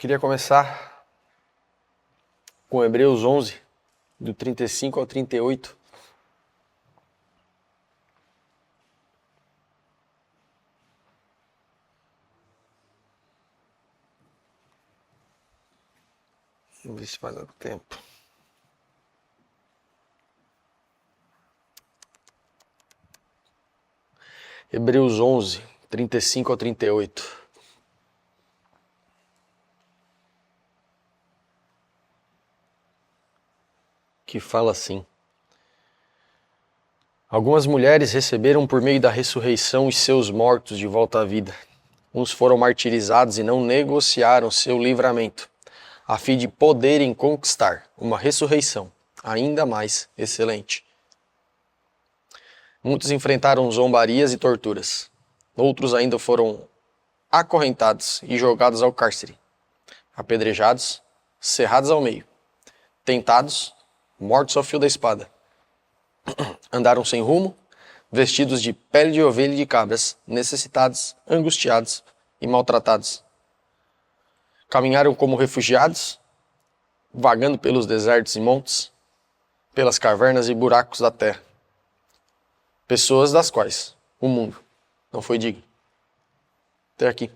Queria começar com Hebreus 11, do 35 ao 38. Vamos ver se vai dar tempo. Hebreus 11, 35 ao 38. Que fala assim: Algumas mulheres receberam por meio da ressurreição os seus mortos de volta à vida. Uns foram martirizados e não negociaram seu livramento, a fim de poderem conquistar uma ressurreição ainda mais excelente. Muitos enfrentaram zombarias e torturas. Outros ainda foram acorrentados e jogados ao cárcere, apedrejados, cerrados ao meio, tentados, mortos ao fio da espada. Andaram sem rumo, vestidos de pele de ovelha e de cabras, necessitados, angustiados e maltratados. Caminharam como refugiados, vagando pelos desertos e montes, pelas cavernas e buracos da terra. Pessoas das quais o mundo não foi digno. Até aqui.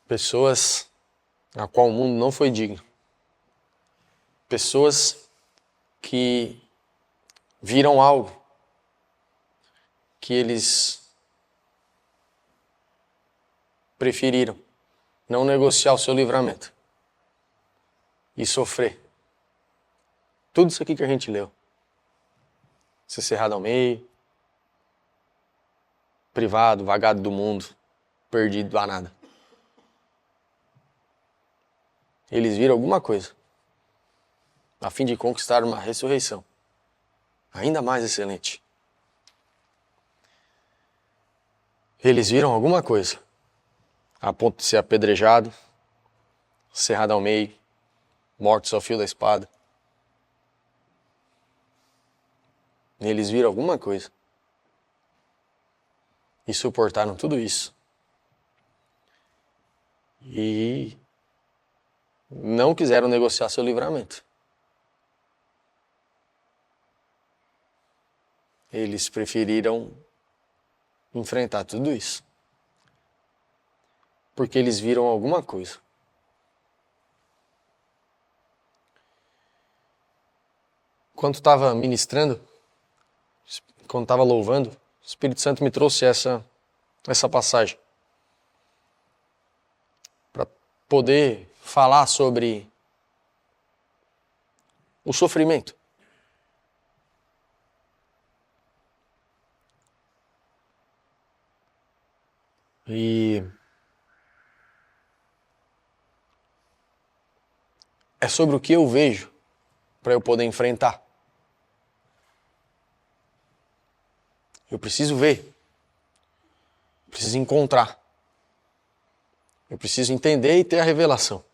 Pessoas a qual o mundo não foi digno. Pessoas que viram algo que eles preferiram não negociar o seu livramento e sofrer. Tudo isso aqui que a gente leu. Ser cerrado ao meio, privado, vagado do mundo, perdido a nada. Eles viram alguma coisa a fim de conquistar uma ressurreição ainda mais excelente. Eles viram alguma coisa a ponto de ser apedrejado, cerrado ao meio, mortos ao fio da espada. Eles viram alguma coisa e suportaram tudo isso. E não quiseram negociar seu livramento. Eles preferiram enfrentar tudo isso porque eles viram alguma coisa. Quando estava ministrando, quando estava louvando, o Espírito Santo me trouxe essa passagem para poder falar sobre o sofrimento. E é sobre o que eu vejo para eu poder enfrentar. Eu preciso ver. Preciso encontrar. Eu preciso entender e ter a revelação.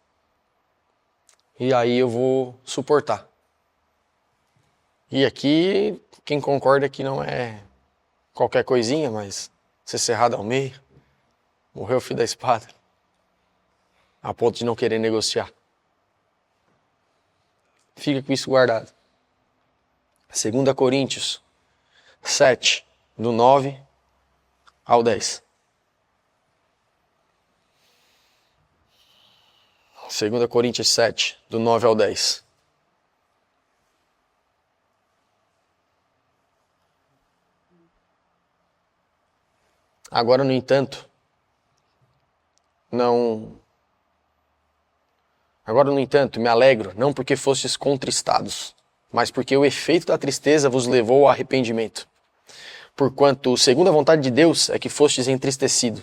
E aí eu vou suportar. E aqui, quem concorda que não é qualquer coisinha, mas ser cerrado ao meio, morrer o fio da espada, a ponto de não querer negociar. Fica com isso guardado. 2 Coríntios 7, do 9 ao 10. 2 Coríntios 7, do 9 ao 10. Agora, no entanto, me alegro, não porque fostes contristados, mas porque o efeito da tristeza vos levou ao arrependimento. Porquanto, segundo a vontade de Deus, é que fostes entristecido.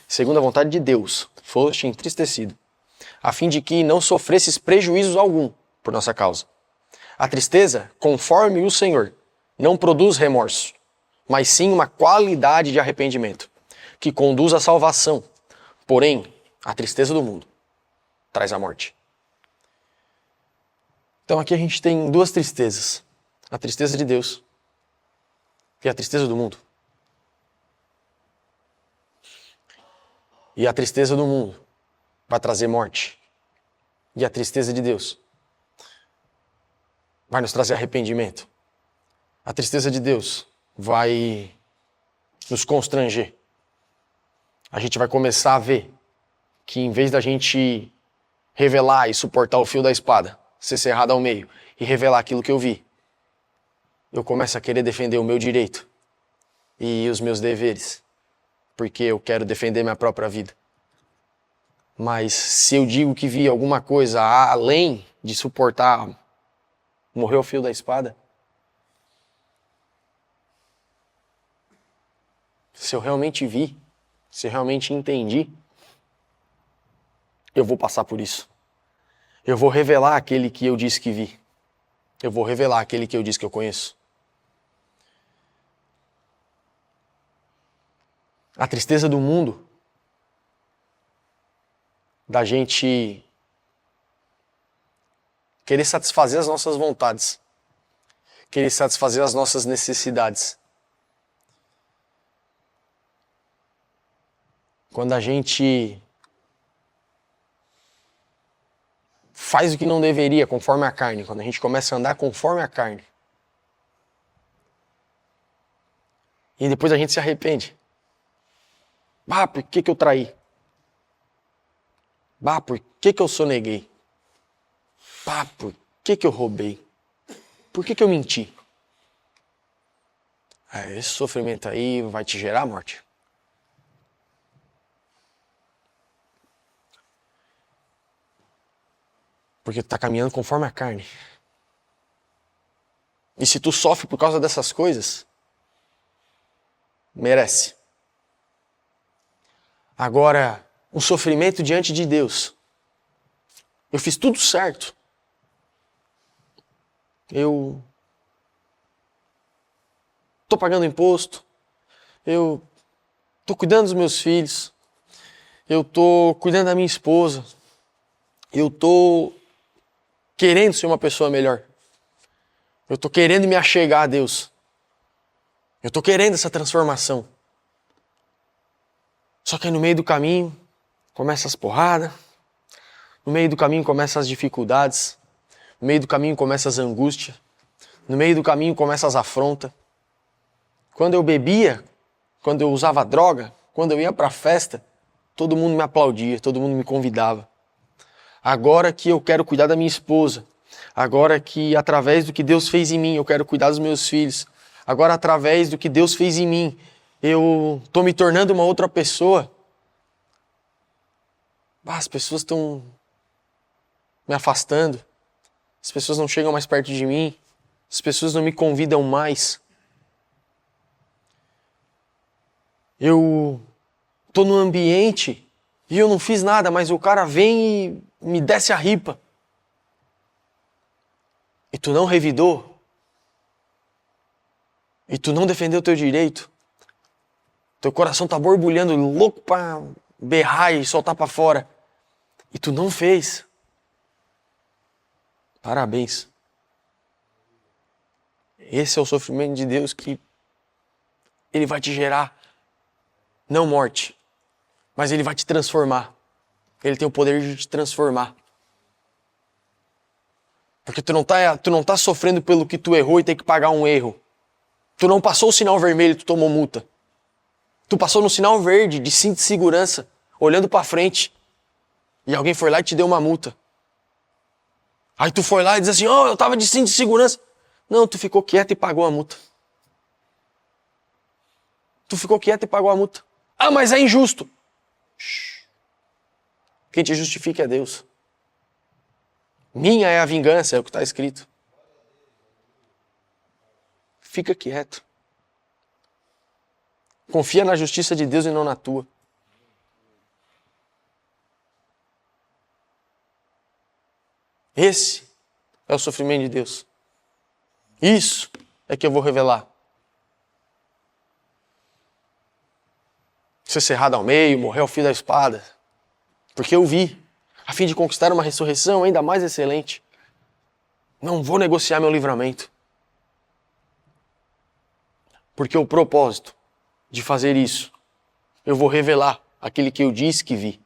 Segundo a vontade de Deus, foste entristecido, a fim de que não sofresses prejuízos algum por nossa causa. A tristeza, conforme o Senhor, não produz remorso, mas sim uma qualidade de arrependimento, que conduz à salvação. Porém, a tristeza do mundo traz a morte. Então aqui a gente tem duas tristezas. A tristeza de Deus e a tristeza do mundo. E a tristeza do mundo vai trazer morte. E a tristeza de Deus vai nos trazer arrependimento. A tristeza de Deus vai nos constranger. A gente vai começar a ver que em vez da gente revelar e suportar o fio da espada, ser cerrado ao meio e revelar aquilo que eu vi, eu começo a querer defender o meu direito e os meus deveres, porque eu quero defender minha própria vida. Mas se eu digo que vi alguma coisa além de suportar morrer o fio da espada, se eu realmente vi, se eu realmente entendi, eu vou passar por isso. Eu vou revelar aquele que eu disse que vi. Eu vou revelar aquele que eu disse que eu conheço. A tristeza do mundo, da gente querer satisfazer as nossas vontades, querer satisfazer as nossas necessidades. Quando a gente faz o que não deveria conforme a carne, quando a gente começa a andar conforme a carne, e depois a gente se arrepende. Por que eu traí? Por que eu soneguei? Por que eu roubei? Por que eu menti? Esse sofrimento aí vai te gerar morte. Porque tu tá caminhando conforme a carne. E se tu sofre por causa dessas coisas, merece. Agora, um sofrimento diante de Deus. Eu fiz tudo certo. Eu tô pagando imposto. Eu tô cuidando dos meus filhos. Eu tô cuidando da minha esposa. Eu tô querendo ser uma pessoa melhor. Eu tô querendo me achegar a Deus. Eu tô querendo essa transformação. Só que aí no meio do caminho começa as porradas. No meio do caminho começam as dificuldades. No meio do caminho começam as angústias. No meio do caminho começam as afrontas. Quando eu bebia, quando eu usava droga, quando eu ia pra festa, todo mundo me aplaudia, todo mundo me convidava. Agora que eu quero cuidar da minha esposa, agora que através do que Deus fez em mim eu quero cuidar dos meus filhos, agora através do que Deus fez em mim eu tô me tornando uma outra pessoa, as pessoas estão me afastando, as pessoas não chegam mais perto de mim, as pessoas não me convidam mais. Eu tô num ambiente e eu não fiz nada, mas o cara vem e me desce a ripa. E tu não revidou? E tu não defendeu teu direito? Teu coração tá borbulhando, louco pra berrar e soltar pra fora. E tu não fez. Parabéns. Esse é o sofrimento de Deus que Ele vai te gerar, não morte, mas Ele vai te transformar. Ele tem o poder de te transformar. Porque tu não tá sofrendo pelo que tu errou e tem que pagar um erro. Tu não passou o sinal vermelho e tu tomou multa. Tu passou no sinal verde de cinto de segurança, olhando pra frente. E alguém foi lá e te deu uma multa. Aí tu foi lá e diz assim, eu tava de cinto de segurança. Não, tu ficou quieto e pagou a multa. Tu ficou quieto e pagou a multa. Mas é injusto. Quem te justifica é Deus. Minha é a vingança, é o que está escrito. Fica quieto. Confia na justiça de Deus e não na tua. Esse é o sofrimento de Deus. Isso é que eu vou revelar. Ser cerrado ao meio, morrer ao fio da espada. Porque eu vi, a fim de conquistar uma ressurreição ainda mais excelente. Não vou negociar meu livramento. Porque o propósito de fazer isso, eu vou revelar aquele que eu disse que vi.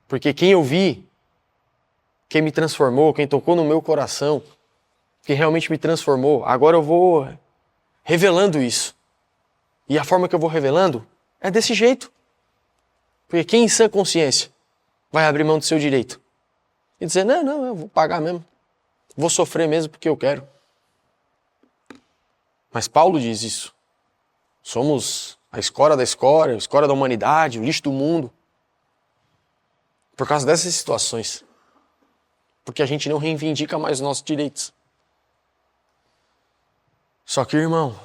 Porque quem eu vi, quem me transformou, quem tocou no meu coração, quem realmente me transformou, agora eu vou revelando isso. E a forma que eu vou revelando é desse jeito. Porque quem em sã consciência vai abrir mão do seu direito e dizer, não, eu vou pagar mesmo. Vou sofrer mesmo porque eu quero. Mas Paulo diz isso. Somos a escória da escória, a escória da humanidade, o lixo do mundo. Por causa dessas situações. Porque a gente não reivindica mais os nossos direitos. Só que, irmão,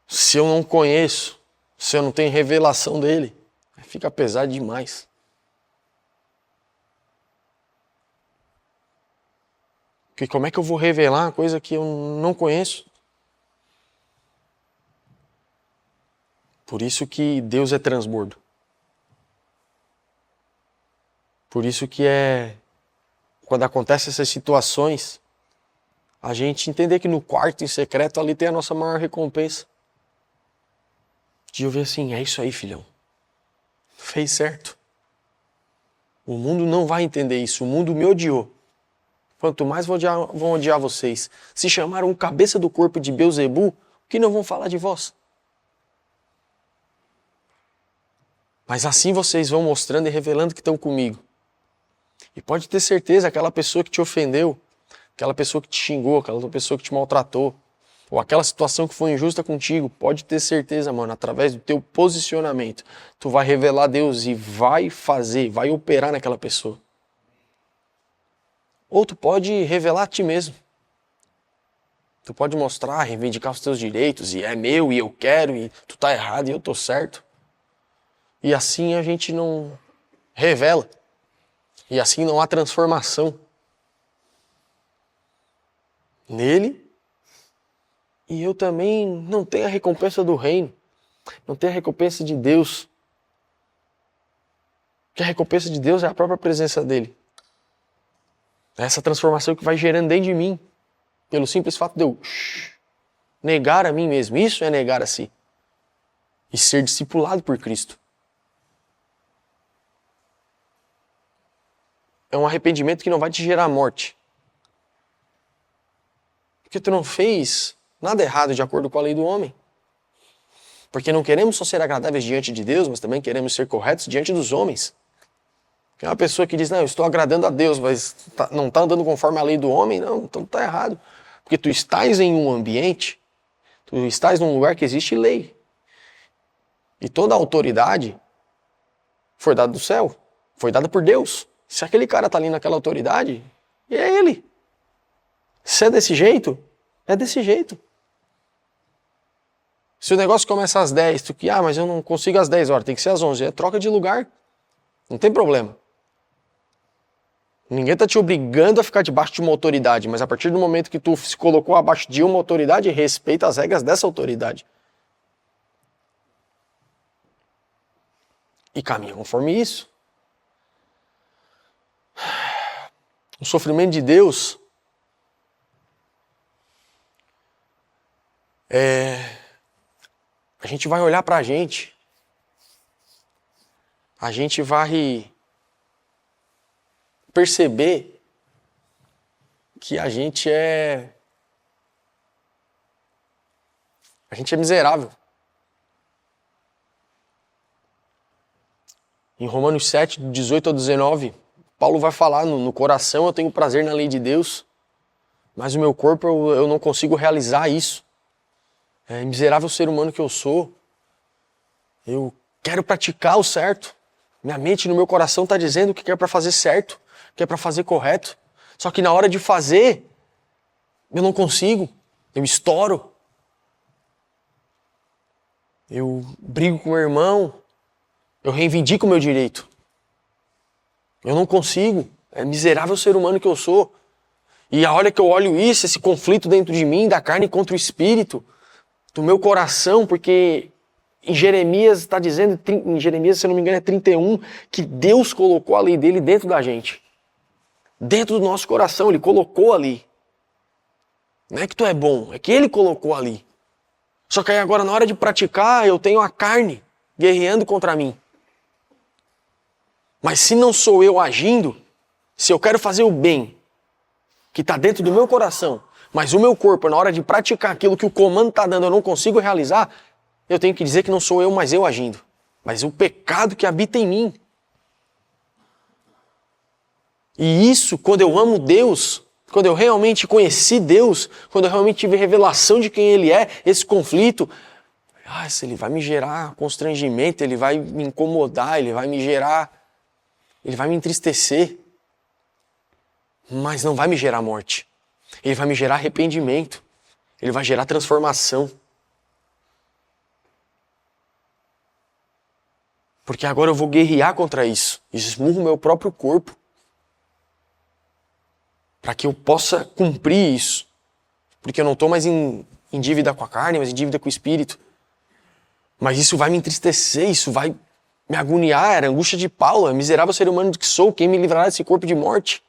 se eu não conheço, se eu não tenho revelação dele, fica pesado demais. Porque como é que eu vou revelar uma coisa que eu não conheço? Por isso que Deus é transbordo. Por isso que quando acontecem essas situações, a gente entender que no quarto em secreto ali tem a nossa maior recompensa. De eu ver assim, é isso aí, filhão. Fez certo. O mundo não vai entender isso. O mundo me odiou. Quanto mais vão odiar vocês. Se chamaram o cabeça do corpo de Beelzebu, o que não vão falar de vós? Mas assim vocês vão mostrando e revelando que estão comigo. E pode ter certeza, aquela pessoa que te ofendeu, aquela pessoa que te xingou, aquela pessoa que te maltratou, ou aquela situação que foi injusta contigo, pode ter certeza, mano, através do teu posicionamento, tu vai revelar Deus e vai operar naquela pessoa. Ou tu pode revelar a ti mesmo. Tu pode mostrar, reivindicar os teus direitos, e é meu, e eu quero, e tu tá errado, e eu tô certo. E assim a gente não revela. E assim não há transformação nele. E eu também não tenho a recompensa do reino. Não tenho a recompensa de Deus. Porque a recompensa de Deus é a própria presença dele. É essa transformação que vai gerando dentro de mim. Pelo simples fato de eu negar a mim mesmo. Isso é negar a si. E ser discipulado por Cristo. É um arrependimento que não vai te gerar morte. Porque tu não fez nada errado de acordo com a lei do homem. Porque não queremos só ser agradáveis diante de Deus, mas também queremos ser corretos diante dos homens. Porque é uma pessoa que diz, não, eu estou agradando a Deus, mas não está andando conforme a lei do homem, não, então está errado. Porque tu estás em um ambiente, tu estás num lugar que existe lei. E toda a autoridade foi dada do céu, foi dada por Deus. Se aquele cara está ali naquela autoridade, é ele. Se é desse jeito, é desse jeito. Se o negócio começa às 10, tu que, mas eu não consigo às 10 horas, tem que ser às 11, é troca de lugar. Não tem problema. Ninguém está te obrigando a ficar debaixo de uma autoridade, mas a partir do momento que tu se colocou abaixo de uma autoridade, respeita as regras dessa autoridade. E caminha conforme isso. O sofrimento de Deus a gente vai olhar pra gente, a gente vai perceber que a gente é miserável. Em Romanos 7, 18 a 19, Paulo vai falar, no coração eu tenho prazer na lei de Deus, mas o meu corpo eu não consigo realizar isso. É miserável ser humano que eu sou. Eu quero praticar o certo. Minha mente no meu coração está dizendo que é para fazer certo, que é para fazer correto. Só que na hora de fazer, eu não consigo. Eu estouro. Eu brigo com o meu irmão. Eu reivindico o meu direito. Eu não consigo. É miserável ser humano que eu sou. E a hora que eu olho isso, esse conflito dentro de mim, da carne contra o espírito, do meu coração, porque em Jeremias está dizendo, em Jeremias, se eu não me engano, é 31, que Deus colocou a lei dele dentro da gente. Dentro do nosso coração, ele colocou ali. Não é que tu é bom, é que ele colocou ali. Só que aí agora, na hora de praticar, eu tenho a carne guerreando contra mim. Mas se não sou eu agindo, se eu quero fazer o bem, que está dentro do meu coração, mas o meu corpo, na hora de praticar aquilo que o comando está dando, eu não consigo realizar, eu tenho que dizer que não sou eu, mas eu agindo. Mas o pecado que habita em mim. E isso, quando eu amo Deus, quando eu realmente conheci Deus, quando eu realmente tive revelação de quem Ele é, esse conflito, ele vai me gerar constrangimento, ele vai me incomodar, ele vai me entristecer. Mas não vai me gerar morte. Ele vai me gerar arrependimento. Ele vai gerar transformação. Porque agora eu vou guerrear contra isso. Esmurro meu próprio corpo. Para que eu possa cumprir isso. Porque eu não estou mais em dívida com a carne, mas em dívida com o Espírito. Mas isso vai me entristecer, isso vai me agoniar. Era a angústia de Paulo, miserável ser humano que sou, quem me livrará desse corpo de morte?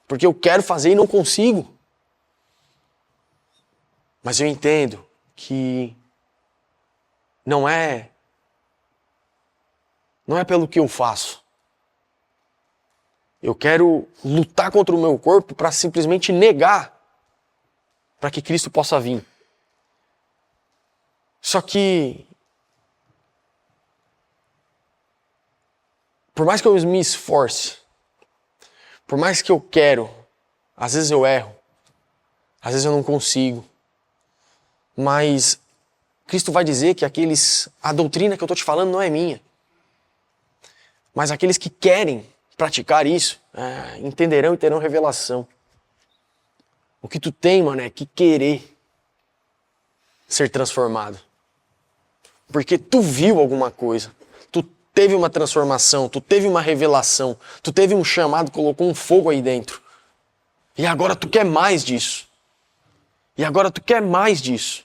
Porque eu quero fazer e não consigo. Mas eu entendo que não é pelo que eu faço. Eu quero lutar contra o meu corpo para simplesmente negar para que Cristo possa vir. Só que, por mais que eu me esforce, por mais que eu quero, às vezes eu erro, às vezes eu não consigo, mas Cristo vai dizer que a doutrina que eu estou te falando não é minha, mas aqueles que querem praticar isso, entenderão e terão revelação. O que tu tem, mano, é que querer ser transformado. Porque tu viu alguma coisa, tu teve uma transformação, tu teve uma revelação, tu teve um chamado, colocou um fogo aí dentro. E agora tu quer mais disso. E agora tu quer mais disso.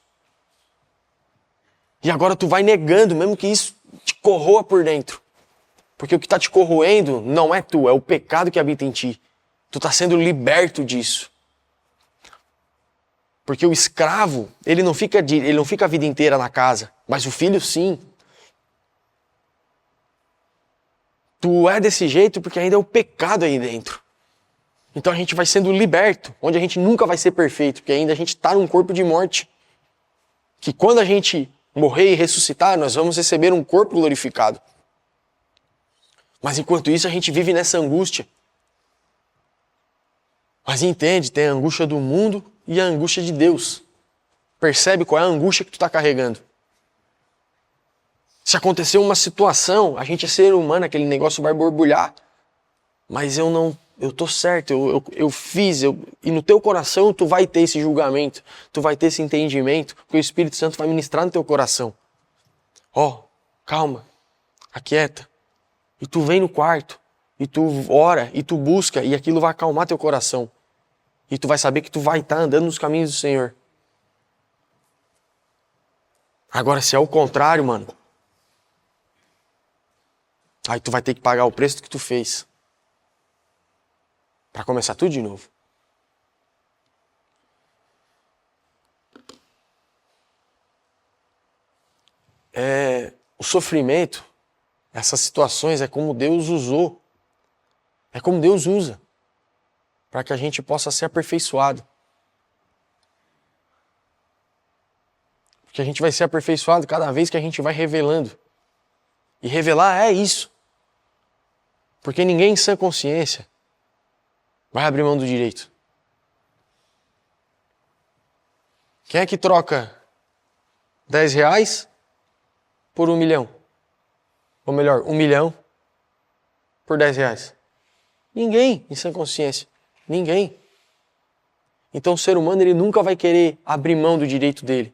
E agora tu vai negando, mesmo que isso te corroa por dentro. Porque o que está te corroendo não é tu, é o pecado que habita em ti. Tu está sendo liberto disso. Porque o escravo, ele não fica a vida inteira na casa, mas o filho sim. Tu é desse jeito porque ainda é o pecado aí dentro. Então a gente vai sendo liberto, onde a gente nunca vai ser perfeito, porque ainda a gente está num corpo de morte. Que quando a gente morrer e ressuscitar, nós vamos receber um corpo glorificado. Mas enquanto isso a gente vive nessa angústia. Mas entende, tem a angústia do mundo e a angústia de Deus. Percebe qual é a angústia que tu está carregando. Se acontecer uma situação, a gente é ser humano, aquele negócio vai borbulhar. Mas eu tô certo, eu fiz, e no teu coração tu vai ter esse julgamento, tu vai ter esse entendimento, porque o Espírito Santo vai ministrar no teu coração. Calma, aquieta. E tu vem no quarto, e tu ora, e tu busca, e aquilo vai acalmar teu coração. E tu vai saber que tu vai estar andando nos caminhos do Senhor. Agora, se é o contrário, mano, aí tu vai ter que pagar o preço do que tu fez. Para começar tudo de novo. O sofrimento, essas situações, é como Deus usou. É como Deus usa. Para que a gente possa ser aperfeiçoado. Porque a gente vai ser aperfeiçoado cada vez que a gente vai revelando. E revelar é isso. Porque ninguém em sã consciência vai abrir mão do direito. Quem é que troca R$10 por 1 milhão? Ou melhor, 1 milhão por R$10? Ninguém em sã consciência. Ninguém. Então o ser humano, ele nunca vai querer abrir mão do direito dele.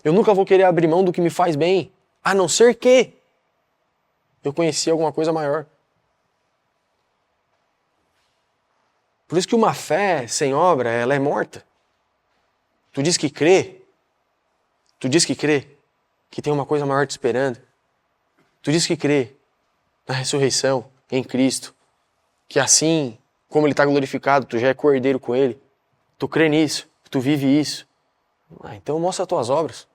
Eu nunca vou querer abrir mão do que me faz bem, a não ser que eu conheci alguma coisa maior. Por isso que uma fé sem obra, ela é morta. Tu diz que crê que tem uma coisa maior te esperando. Tu diz que crê na ressurreição, em Cristo, que assim como Ele está glorificado, tu já é cordeiro com Ele. Tu crê nisso, tu vive isso. Então mostra as tuas obras.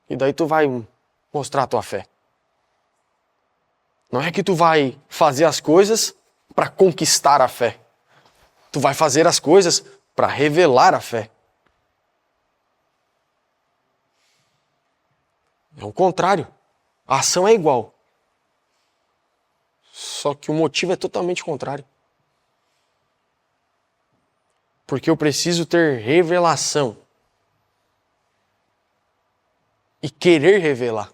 E daí tu vai mostrar a tua fé. Não é que tu vai fazer as coisas para conquistar a fé. Tu vai fazer as coisas para revelar a fé. É o contrário. A ação é igual. Só que o motivo é totalmente contrário. Porque eu preciso ter revelação. E querer revelar.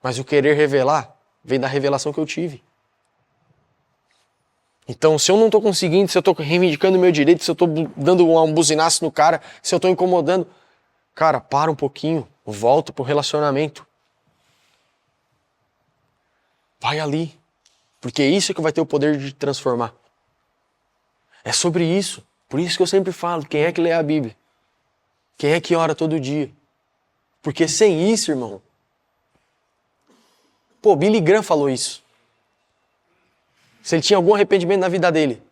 Mas o querer revelar vem da revelação que eu tive. Então, se eu não estou conseguindo, se eu estou reivindicando o meu direito, se eu estou dando um buzinaço no cara, se eu estou incomodando, cara, para um pouquinho, volta pro relacionamento. Vai ali. Porque é isso que vai ter o poder de transformar. É sobre isso. Por isso que eu sempre falo, quem é que lê a Bíblia? Quem é que ora todo dia? Porque sem isso, irmão... Pô, Billy Graham falou isso. Se ele tinha algum arrependimento na vida dele.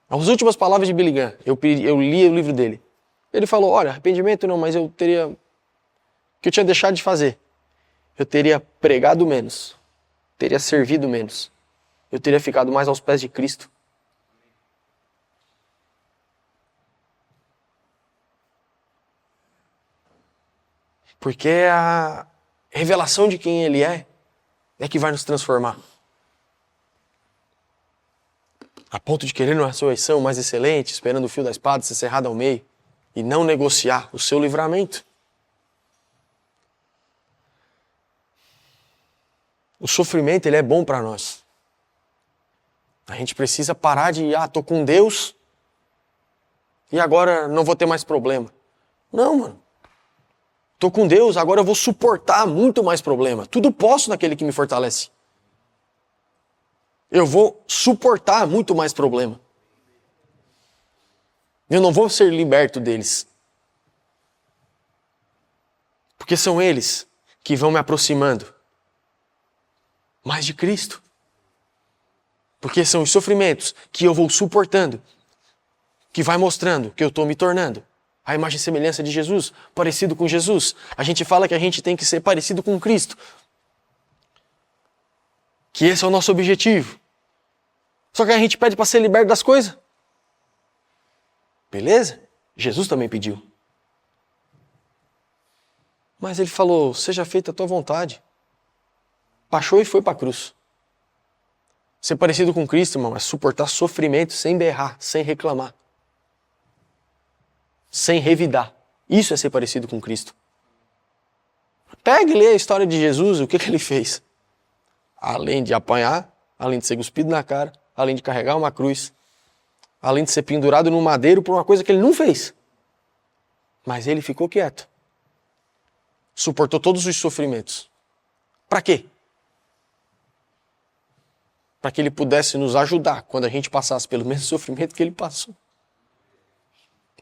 As últimas palavras de Billy Graham, eu li o livro dele. Ele falou, olha, arrependimento não, mas eu teria... O que eu tinha deixado de fazer? Eu teria pregado menos. Teria servido menos. Eu teria ficado mais aos pés de Cristo. Porque a revelação de quem Ele é que vai nos transformar. A ponto de querer uma ressurreição mais excelente, esperando o fio da espada ser cerrado ao meio, e não negociar o seu livramento. O sofrimento, ele é bom para nós. A gente precisa parar de, tô com Deus, e agora não vou ter mais problema. Não, mano. Tô com Deus, agora eu vou suportar muito mais problema. Tudo posso naquele que me fortalece. Eu vou suportar muito mais problema. Eu não vou ser liberto deles. Porque são eles que vão me aproximando mais de Cristo. Porque são os sofrimentos que eu vou suportando, que vai mostrando que eu estou me tornando a imagem e semelhança de Jesus, parecido com Jesus. A gente fala que a gente tem que ser parecido com Cristo. Que esse é o nosso objetivo. Só que a gente pede para ser liberto das coisas. Beleza? Jesus também pediu. Mas ele falou, seja feita a tua vontade. Baixou e foi para a cruz. Ser parecido com Cristo, irmão, é suportar sofrimento sem berrar, sem reclamar. Sem revidar. Isso é ser parecido com Cristo. Pega e lê a história de Jesus, o que ele fez? Além de apanhar, além de ser cuspido na cara, além de carregar uma cruz, além de ser pendurado no madeiro por uma coisa que ele não fez. Mas ele ficou quieto. Suportou todos os sofrimentos. Para quê? Para que ele pudesse nos ajudar quando a gente passasse pelo mesmo sofrimento que ele passou.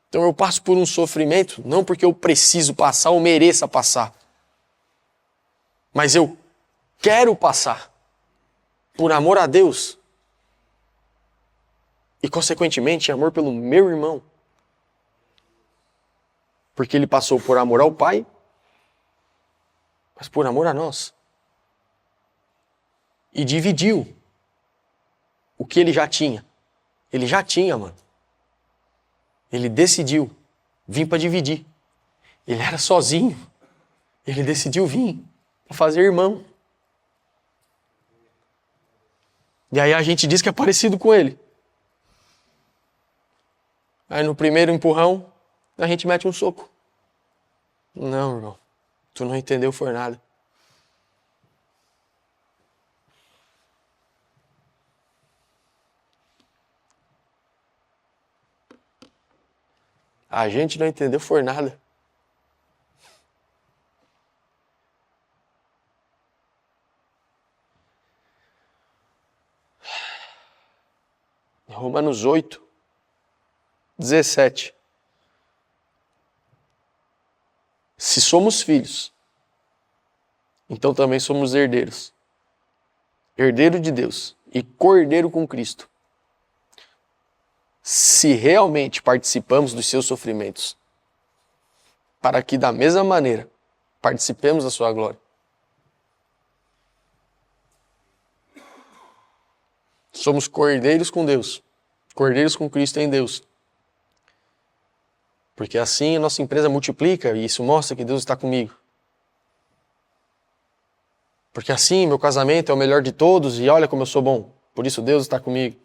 Então eu passo por um sofrimento, não porque eu preciso passar ou mereça passar. Mas eu quero passar. Por amor a Deus. E consequentemente, amor pelo meu irmão. Porque ele passou por amor ao Pai, mas por amor a nós. E dividiu o que ele já tinha. Ele já tinha, mano. Ele decidiu vir para dividir. Ele era sozinho. Ele decidiu vir para fazer irmão. E aí a gente diz que é parecido com ele. Aí no primeiro empurrão, a gente mete um soco. Não, irmão. Tu não entendeu, foi nada. A gente não entendeu, foi nada. Romanos 8, 17. Se somos filhos, então também somos herdeiros. Herdeiro de Deus e co-herdeiro com Cristo. Se realmente participamos dos seus sofrimentos. para que da mesma maneira participemos da sua glória. Somos cordeiros com Deus, cordeiros com Cristo em Deus. Porque assim a nossa empresa multiplica e isso mostra que Deus está comigo. Porque assim meu casamento é o melhor de todos e olha como eu sou bom. Por isso Deus está comigo.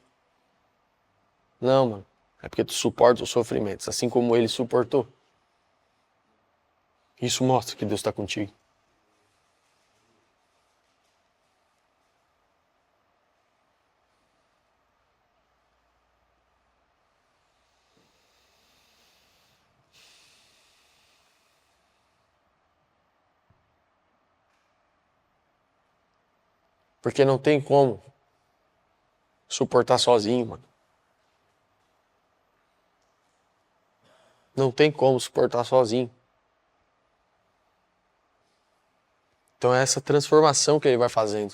Não, mano. É porque tu suporta os sofrimentos, assim como ele suportou. Isso mostra que Deus está contigo. Porque não tem como suportar sozinho, mano. Não tem como suportar sozinho. Então é essa transformação que ele vai fazendo.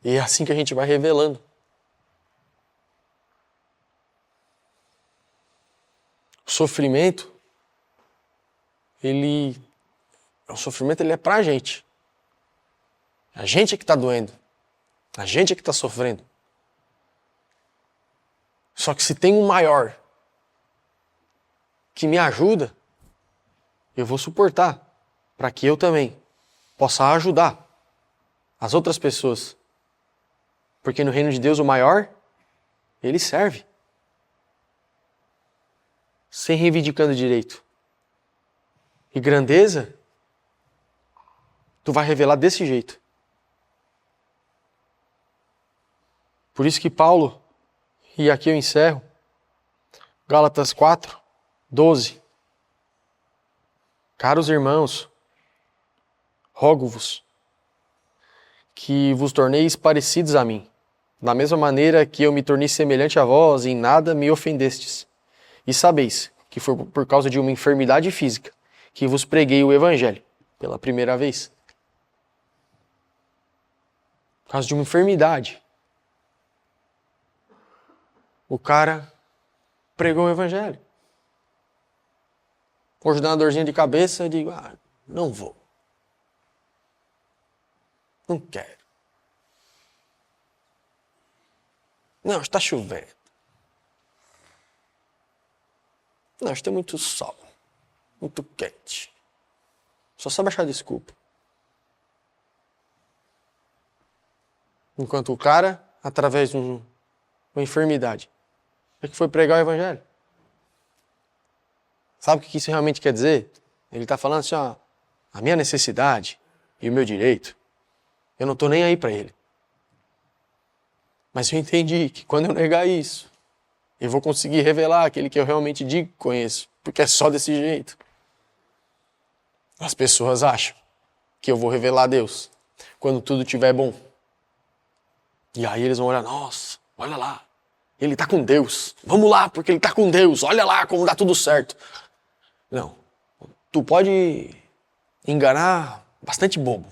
E é assim que a gente vai revelando. O sofrimento, ele é pra gente. A gente é que tá doendo. A gente é que tá sofrendo. Só que se tem um maior que me ajuda, eu vou suportar, para que eu também possa ajudar as outras pessoas. Porque no reino de Deus o maior, ele serve. Sem reivindicando direito. E grandeza, tu vai revelar desse jeito. Por isso que Paulo, e aqui eu encerro, Gálatas 4, 12. Caros irmãos, rogo-vos que vos torneis parecidos a mim, da mesma maneira que eu me tornei semelhante a vós, e em nada me ofendestes. E sabeis que foi por causa de uma enfermidade física que vos preguei o evangelho pela primeira vez. Por causa de uma enfermidade. O cara pregou o evangelho. Hoje dá uma dorzinha de cabeça e digo, não vou. Não quero. Não, está chovendo. Não, está muito sol. Muito quente. Só sabe achar desculpa. Enquanto o cara, através de uma enfermidade, é que foi pregar o evangelho. Sabe o que isso realmente quer dizer? Ele está falando assim, ó, a minha necessidade e o meu direito, eu não estou nem aí para ele. Mas eu entendi que quando eu negar isso, eu vou conseguir revelar aquele que eu realmente digo que conheço, porque é só desse jeito. As pessoas acham que eu vou revelar a Deus quando tudo estiver bom. E aí eles vão olhar, nossa, olha lá, ele está com Deus. Vamos lá, porque ele está com Deus. Olha lá como dá tudo certo. Não, tu pode enganar bastante bobo,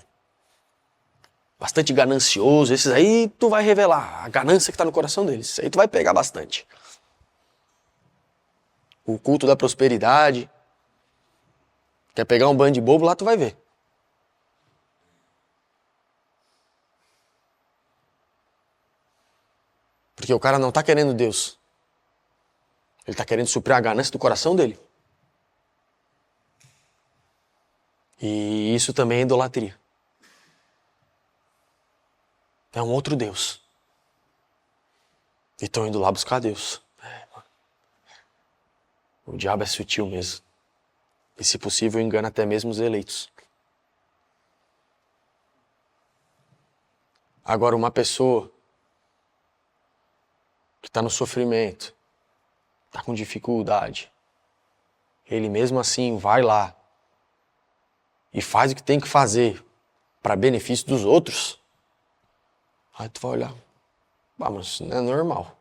bastante ganancioso. Esses aí tu vai revelar a ganância que está no coração deles. Isso aí tu vai pegar bastante. O culto da prosperidade. Quer pegar um bando de bobo, lá tu vai ver. Porque o cara não está querendo Deus. Ele está querendo suprir a ganância do coração dele. E isso também é idolatria. É um outro Deus. E estão indo lá buscar Deus. O diabo é sutil mesmo. E se possível engana até mesmo os eleitos. Agora uma pessoa que está no sofrimento, está com dificuldade, ele mesmo assim vai lá e faz o que tem que fazer para benefício dos outros, aí tu vai olhar, mas isso não é normal.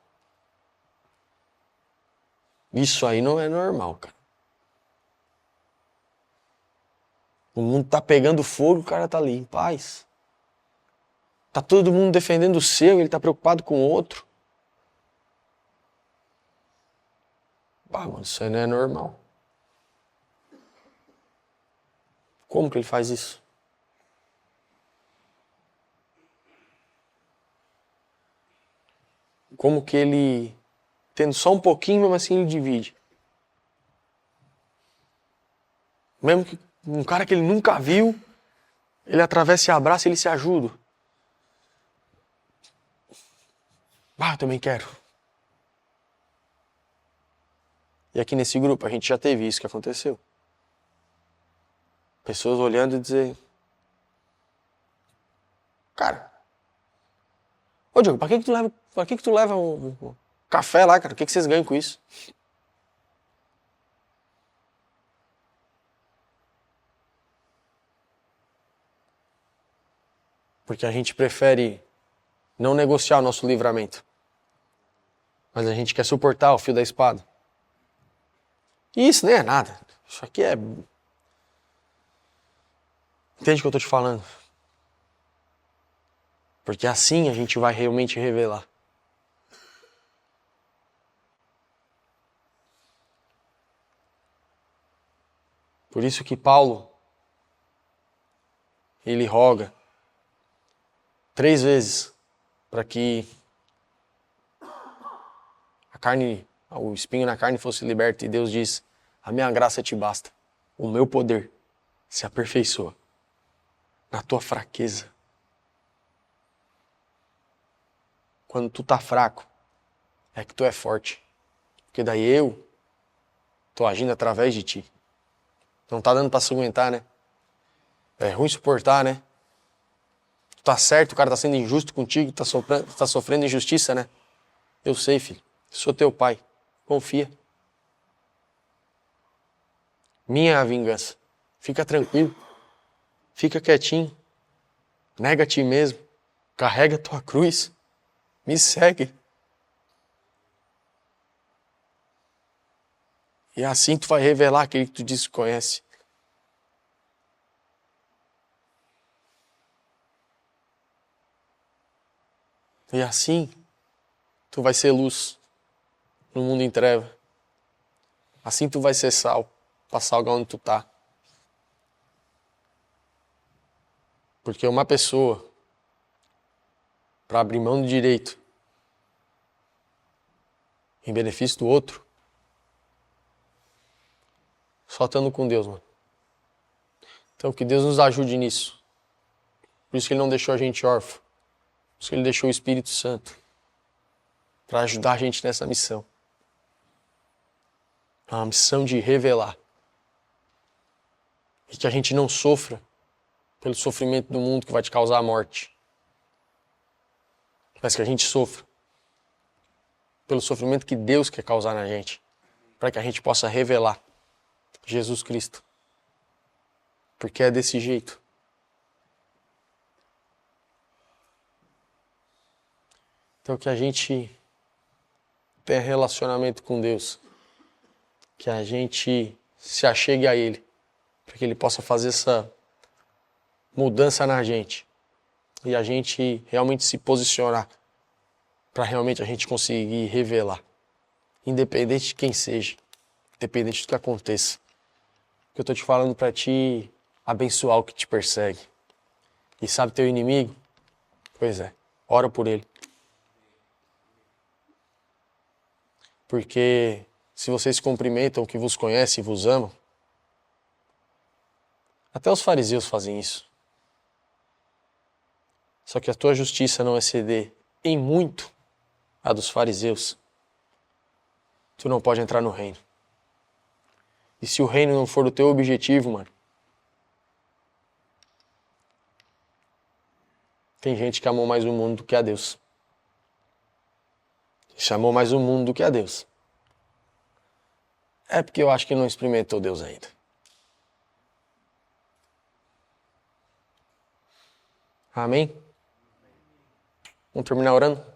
Isso aí não é normal, cara. O mundo tá pegando fogo, o cara tá ali em paz. Tá todo mundo defendendo o seu, ele tá preocupado com o outro. Mano, isso aí não é normal. Como que ele faz isso? Como que ele, tendo só um pouquinho, mesmo assim ele divide? Mesmo que um cara que ele nunca viu, ele atravessa e abraça e ele se ajuda. Ah, eu também quero. E aqui nesse grupo a gente já teve isso que aconteceu. Pessoas olhando e dizer, cara, ô Diogo, pra que tu leva um café lá, cara? O que vocês ganham com isso? Porque a gente prefere não negociar o nosso livramento. Mas a gente quer suportar o fio da espada. E isso nem é nada. Isso aqui é... Entende o que eu tô te falando? Porque assim a gente vai realmente revelar. Por isso que Paulo, ele roga 3 vezes para que a carne, o espinho na carne fosse liberto. E Deus diz, a minha graça te basta. O meu poder se aperfeiçoa na tua fraqueza. Quando tu tá fraco, é que tu é forte. Porque daí eu tô agindo através de ti. Não tá dando pra se aguentar, né? É ruim suportar, né? Tu tá certo, o cara tá sendo injusto contigo, tá sofrendo injustiça, né? Eu sei, filho. Sou teu pai. Confia. Minha é a vingança. Fica tranquilo. Fica quietinho. Nega a ti mesmo. Carrega a tua cruz. Me segue. E assim tu vai revelar aquele que tu disse que conhece. E assim tu vai ser luz no mundo em treva. Assim tu vai ser sal pra salgar onde tu tá. Porque uma pessoa, para abrir mão do direito em benefício do outro, só estando com Deus, mano. Então que Deus nos ajude nisso. Por isso que Ele não deixou a gente órfão. Por isso que Ele deixou o Espírito Santo para ajudar a gente nessa missão. É uma missão de revelar. E que a gente não sofra pelo sofrimento do mundo que vai te causar a morte. Mas que a gente sofra pelo sofrimento que Deus quer causar na gente. Para que a gente possa revelar Jesus Cristo. Porque é desse jeito. Então que a gente tenha relacionamento com Deus. Que a gente se achegue a Ele. Para que Ele possa fazer essa mudança na gente. E a gente realmente se posicionar. Para realmente a gente conseguir revelar. Independente de quem seja. Independente do que aconteça. O que eu estou te falando para te abençoar o que te persegue. E sabe teu inimigo? Pois é, ora por ele. Porque se vocês cumprimentam o que vos conhece e vos amam, até os fariseus fazem isso. Só que a tua justiça não exceder em muito a dos fariseus, tu não pode entrar no reino. E se o reino não for o teu objetivo, mano, tem gente que amou mais o mundo do que a Deus. Chamou mais o mundo do que a Deus. É porque eu acho que não experimentou Deus ainda. Amém? Vamos terminar orando?